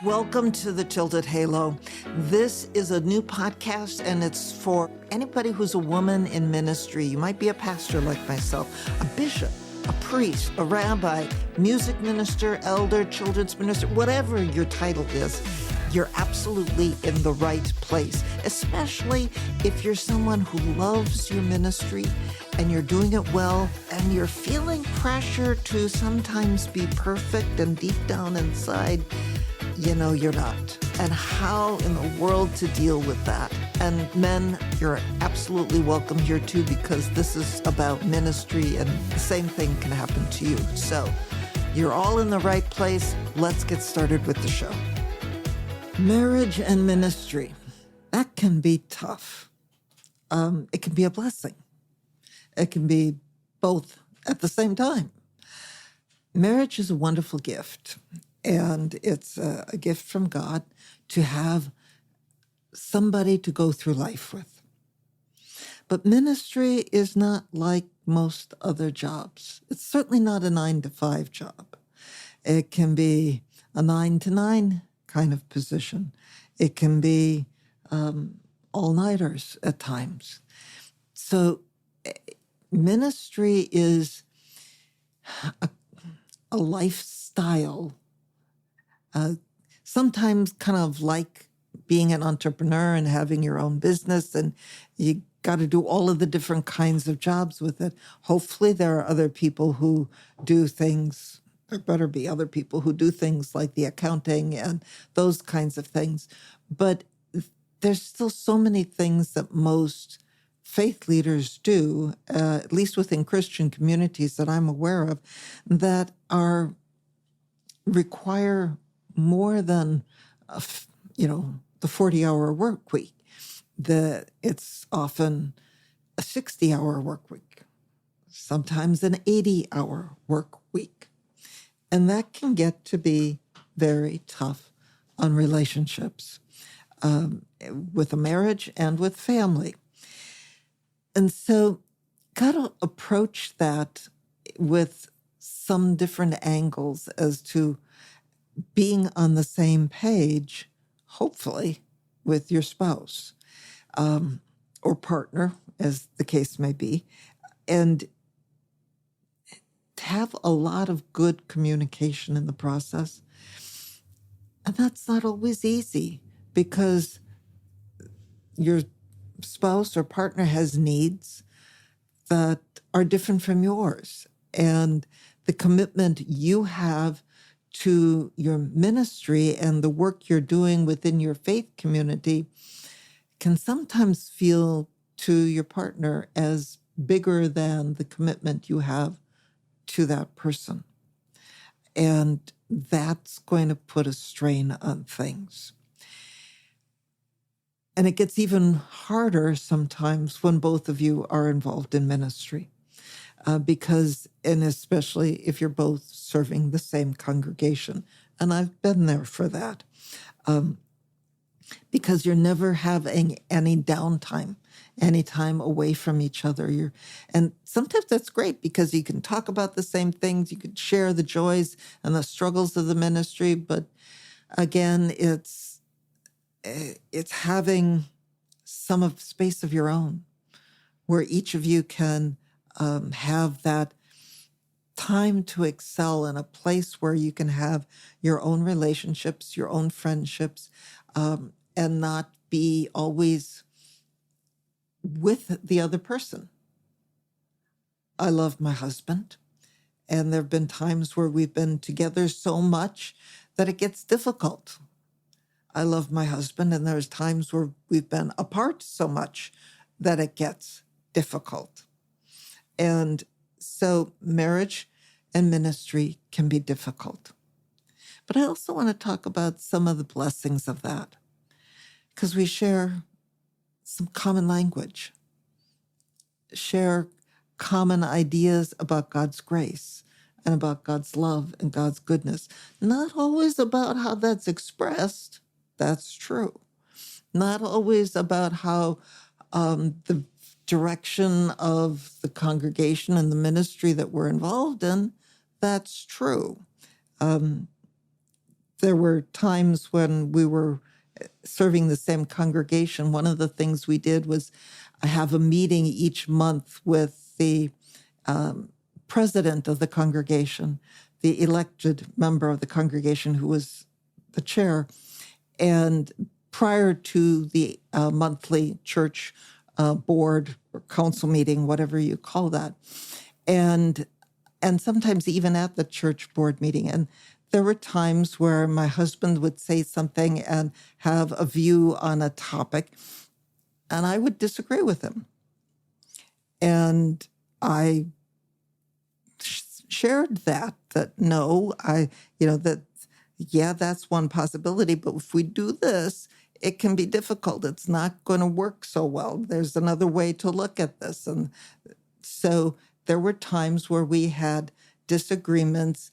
Welcome to the Tilted Halo. This is a new podcast, and it's for anybody who's a woman in ministry. You might be a pastor like myself, a bishop, a priest, a rabbi, music minister, elder, children's minister, whatever your title is. You're absolutely in the right place, especially if you're someone who loves your ministry and you're doing it well and you're feeling pressure to sometimes be perfect, and deep down inside, you know you're not. And how in the world to deal with that? And men, you're absolutely welcome here too, because this is about ministry and the same thing can happen to you. So you're all in the right place. Let's get started with the show. Marriage and ministry, that can be tough. It can be a blessing. It can be both at the same time. Marriage is a wonderful gift. And it's a gift from God to have somebody to go through life with. But ministry is not like most other jobs. It's certainly not a 9-to-5 job. It can be a 9-to-9 kind of position. It can be all-nighters at times. So ministry is a lifestyle. Sometimes kind of like being an entrepreneur and having your own business, and you got to do all of the different kinds of jobs with it. Hopefully there are other people who do things, there better be other people who do things like the accounting and those kinds of things. But there's still so many things that most faith leaders do, at least within Christian communities that I'm aware of, that require more than, the 40-hour work week. It's often a 60-hour work week, sometimes an 80-hour work week. And that can get to be very tough on relationships, with a marriage and with family. And so got to approach that with some different angles as to being on the same page, hopefully, with your spouse or partner, as the case may be, and have a lot of good communication in the process. And that's not always easy, because your spouse or partner has needs that are different from yours. And the commitment you have to your ministry and the work you're doing within your faith community can sometimes feel to your partner as bigger than the commitment you have to that person. And that's going to put a strain on things. And it gets even harder sometimes when both of you are involved in ministry. Because, and especially if you're both serving the same congregation. And I've been there for that. Because you're never having any downtime, any time away from each other. And sometimes that's great, because you can talk about the same things, you can share the joys and the struggles of the ministry. But again, it's having some of space of your own, where each of you can have that time to excel in a place where you can have your own relationships, your own friendships, and not be always with the other person. I love my husband, and there have been times where we've been together so much that it gets difficult. I love my husband, and there's times where we've been apart so much that it gets difficult. And so marriage and ministry can be difficult. But I also want to talk about some of the blessings of that, because we share some common language, share common ideas about God's grace and about God's love and God's goodness. Not always about how that's expressed. That's true. Not always about how the direction of the congregation and the ministry that we're involved in, that's true. there were times when we were serving the same congregation. One of the things we did was have a meeting each month with the president of the congregation, the elected member of the congregation who was the chair. And prior to the monthly church board or council meeting, whatever you call that, and sometimes even at the church board meeting. And there were times where my husband would say something and have a view on a topic, and I would disagree with him. And I shared that no, that's one possibility, but if we do this, it can be difficult. It's not going to work so well. There's another way to look at this. And so there were times where we had disagreements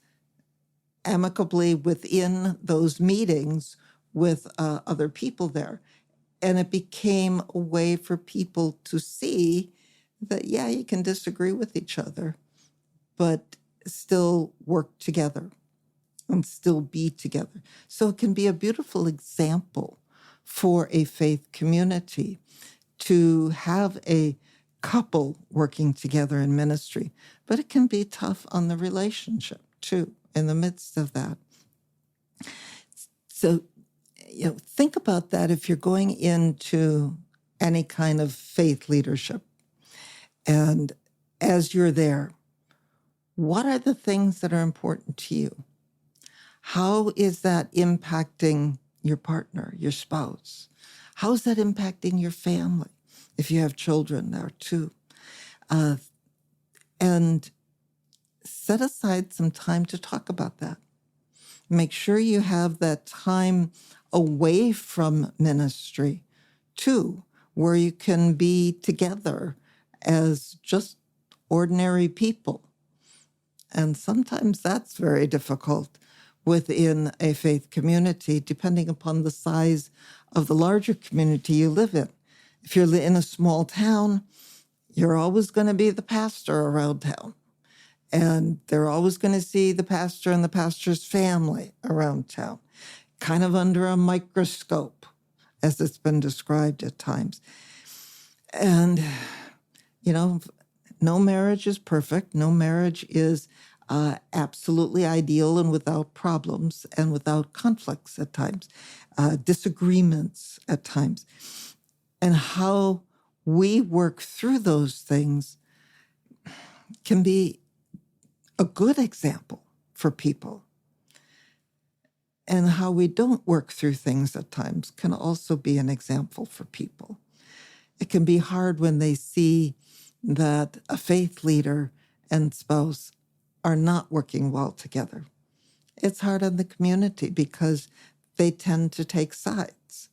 amicably within those meetings with other people there. And it became a way for people to see that, you can disagree with each other, but still work together and still be together. So it can be a beautiful example for a faith community to have a couple working together in ministry, but it can be tough on the relationship too in the midst of that. So, think about that if you're going into any kind of faith leadership. And as you're there, what are the things that are important to you? How is that impacting your partner, your spouse? How is that impacting your family, if you have children there too? And set aside some time to talk about that. Make sure you have that time away from ministry too, where you can be together as just ordinary people. And sometimes that's very difficult within a faith community, depending upon the size of the larger community you live in. If you're in a small town, you're always going to be the pastor around town. And they're always going to see the pastor and the pastor's family around town, kind of under a microscope, as it's been described at times. And, no marriage is perfect. No marriage is absolutely ideal and without problems and without conflicts at times, disagreements at times. And how we work through those things can be a good example for people. And how we don't work through things at times can also be an example for people. It can be hard when they see that a faith leader and spouse are not working well together. It's hard on the community because they tend to take sides,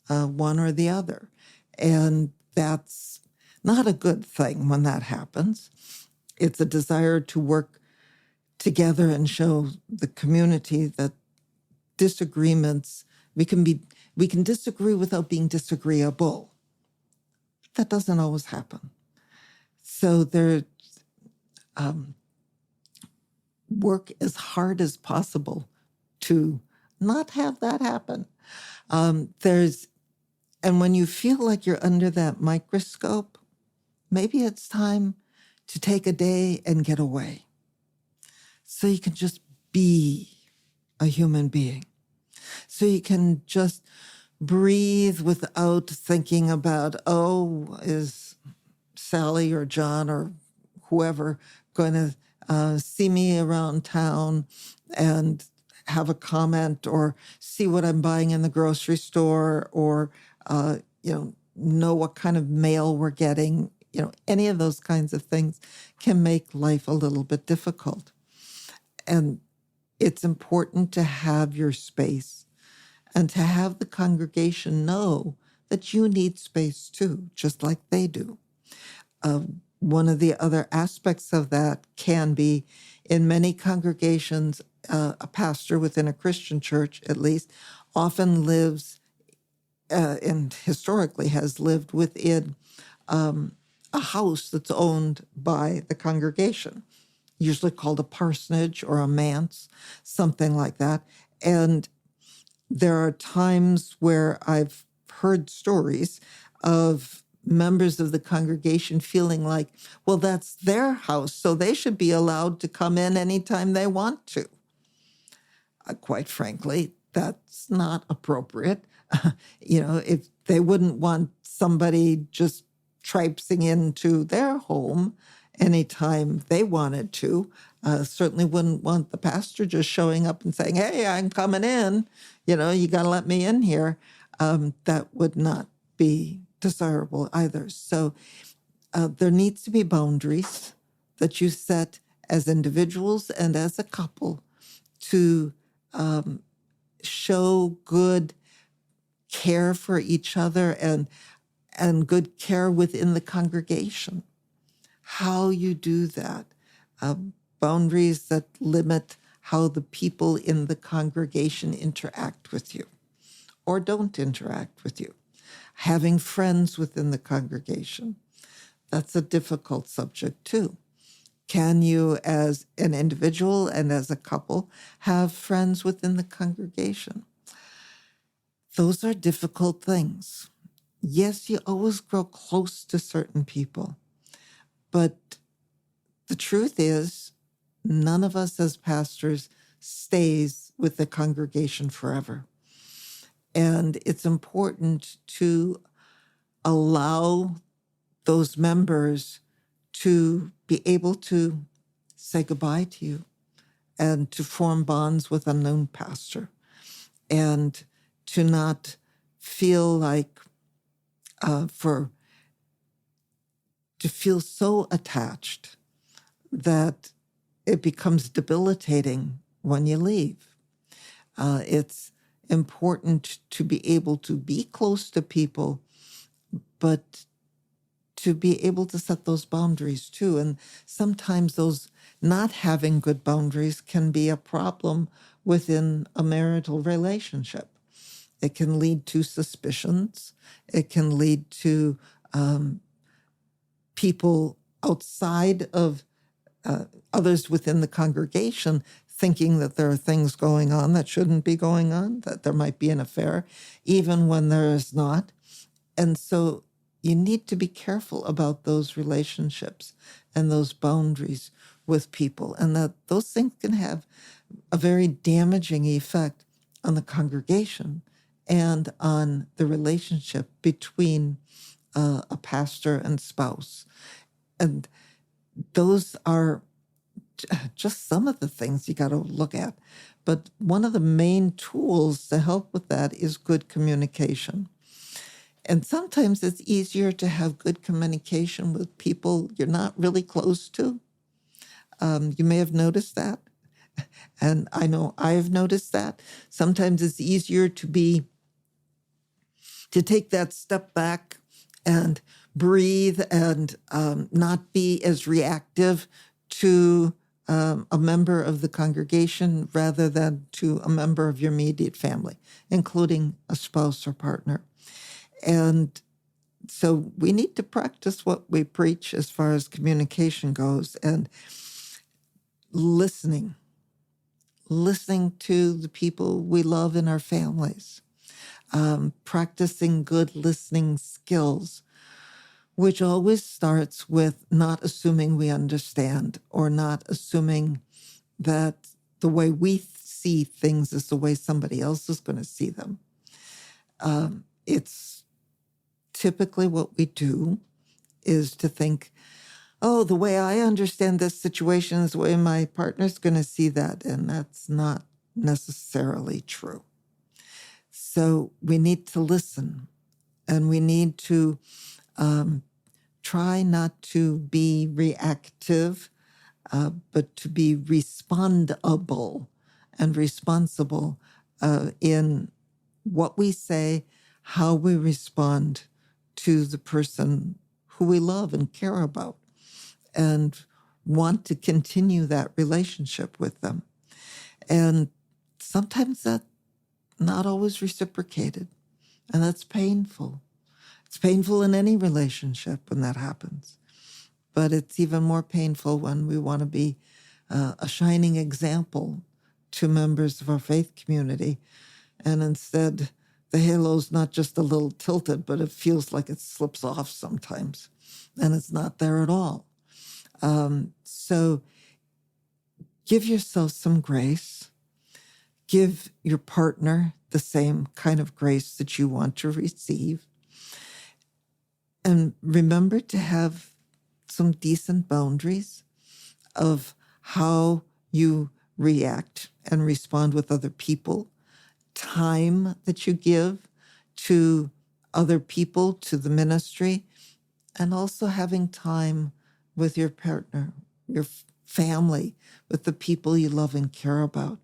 one or the other. And that's not a good thing when that happens. It's a desire to work together and show the community that disagreements, we can disagree without being disagreeable. That doesn't always happen. So there's work as hard as possible to not have that happen. And when you feel like you're under that microscope, maybe it's time to take a day and get away, so you can just be a human being. So you can just breathe without thinking about, is Sally or John or whoever going to see me around town and have a comment or see what I'm buying in the grocery store or, know what kind of mail we're getting. Any of those kinds of things can make life a little bit difficult. And it's important to have your space and to have the congregation know that you need space too, just like they do. One of the other aspects of that can be, in many congregations, a pastor within a Christian church, at least, often lives and historically has lived within a house that's owned by the congregation, usually called a parsonage or a manse, something like that. And There are times where I've heard stories of members of the congregation feeling like, well, that's their house, so they should be allowed to come in anytime they want to. Quite frankly, that's not appropriate. If they wouldn't want somebody just traipsing into their home anytime they wanted to, certainly wouldn't want the pastor just showing up and saying, hey, I'm coming in, you got to let me in here. That would not be desirable either. So there needs to be boundaries that you set as individuals and as a couple to show good care for each other and good care within the congregation. How you do that, boundaries that limit how the people in the congregation interact with you or don't interact with you. Having friends within the congregation, that's a difficult subject too. Can you, as an individual and as a couple, have friends within the congregation? Those are difficult things. Yes, you always grow close to certain people, but the truth is, none of us as pastors stays with the congregation forever. And it's important to allow those members to be able to say goodbye to you and to form bonds with a known pastor and to not feel like to feel so attached that it becomes debilitating when you leave. It's important to be able to be close to people, but to be able to set those boundaries too. And sometimes those not having good boundaries can be a problem within a marital relationship. It can lead to suspicions. It can lead to people outside of others within the congregation thinking that there are things going on that shouldn't be going on, that there might be an affair, even when there is not. And so you need to be careful about those relationships and those boundaries with people, and that those things can have a very damaging effect on the congregation and on the relationship between a pastor and spouse. And those are just some of the things you got to look at. But one of the main tools to help with that is good communication. And sometimes it's easier to have good communication with people you're not really close to. You may have noticed that. And I know I've noticed that. Sometimes it's easier to take that step back and breathe and not be as reactive to a member of the congregation rather than to a member of your immediate family, including a spouse or partner. And so we need to practice what we preach as far as communication goes, and listening to the people we love in our families, practicing good listening skills, which always starts with not assuming we understand or not assuming that the way we see things is the way somebody else is going to see them. It's typically what we do is to think, oh, the way I understand this situation is the way my partner's going to see that. And that's not necessarily true. So we need to listen, and we need to try not to be reactive, but to be respondable and responsible in what we say, how we respond to the person who we love and care about, and want to continue that relationship with them. And sometimes that's not always reciprocated, and that's painful. It's painful in any relationship when that happens, but it's even more painful when we want to be a shining example to members of our faith community And instead, the halo's not just a little tilted, but it feels like it slips off sometimes. And it's not there at all. So give yourself some grace. Give your partner the same kind of grace that you want to receive. And remember to have some decent boundaries of how you react and respond with other people, time that you give to other people, to the ministry, and also having time with your partner, your family, with the people you love and care about.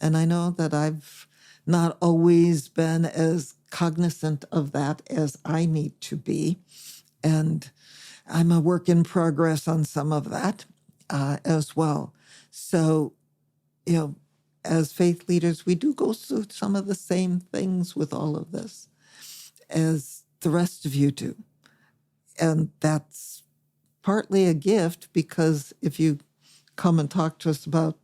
And I know that I've not always been as cognizant of that as I need to be. And I'm a work in progress on some of that as well. So, as faith leaders, we do go through some of the same things with all of this as the rest of you do. And that's partly a gift, because if you come and talk to us about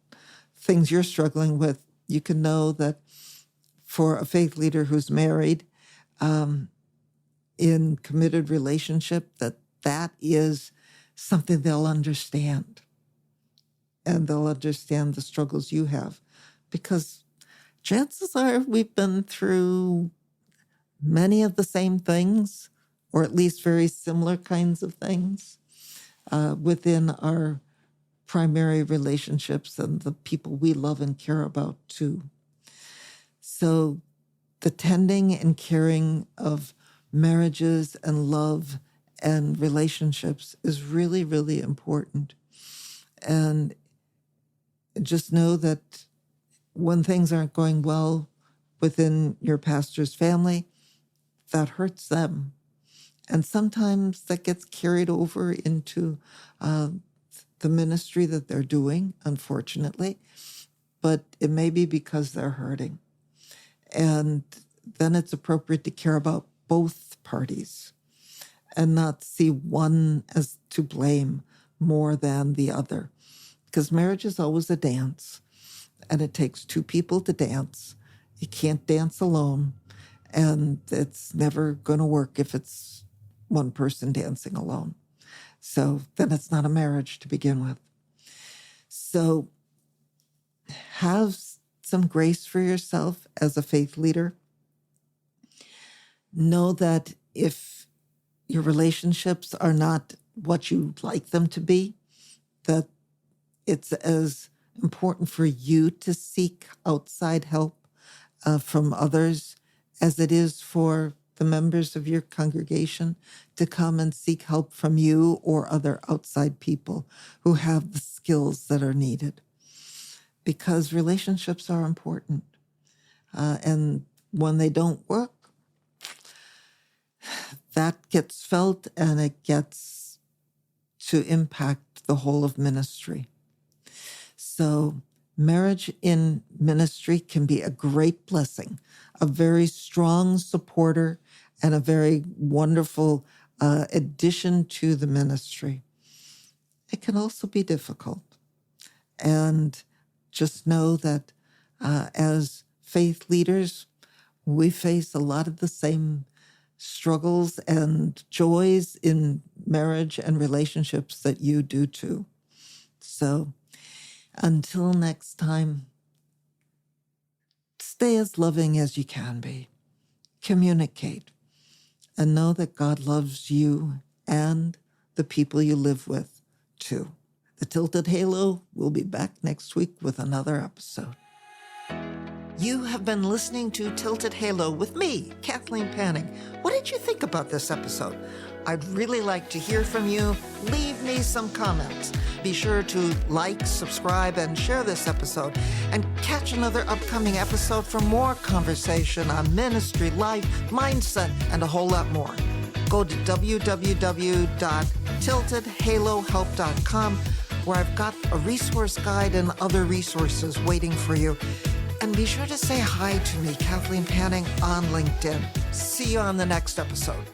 things you're struggling with, you can know that for a faith leader who's married, in committed relationship, that is something they'll understand. And they'll understand the struggles you have, because chances are we've been through many of the same things, or at least very similar kinds of things within our primary relationships and the people we love and care about too. So the tending and caring of marriages and love and relationships is really, really important. And just know that when things aren't going well within your pastor's family, that hurts them. And sometimes that gets carried over into the ministry that they're doing, unfortunately. But it may be because they're hurting. And then it's appropriate to care about both parties and not see one as to blame more than the other. Because marriage is always a dance, and it takes two people to dance. You can't dance alone, and it's never going to work if it's one person dancing alone. So then it's not a marriage to begin with. So have some grace for yourself as a faith leader. Know that if your relationships are not what you'd like them to be, that it's as important for you to seek outside help from others as it is for the members of your congregation to come and seek help from you or other outside people who have the skills that are needed. Because relationships are important. And when they don't work, that gets felt, and it gets to impact the whole of ministry. So marriage in ministry can be a great blessing, a very strong supporter, and a very wonderful addition to the ministry. It can also be difficult. And just know that as faith leaders, we face a lot of the same struggles and joys in marriage and relationships that you do too. So until next time, stay as loving as you can be. Communicate. And know that God loves you and the people you live with too. The Tilted Halo will be back next week with another episode. You have been listening to Tilted Halo with me, Kathleen Panning. What did you think about this episode? I'd really like to hear from you. Leave me some comments. Be sure to like, subscribe, and share this episode. And catch another upcoming episode for more conversation on ministry, life, mindset, and a whole lot more. Go to www.tiltedhalohelp.com, where I've got a resource guide and other resources waiting for you. And be sure to say hi to me, Kathleen Panning, on LinkedIn. See you on the next episode.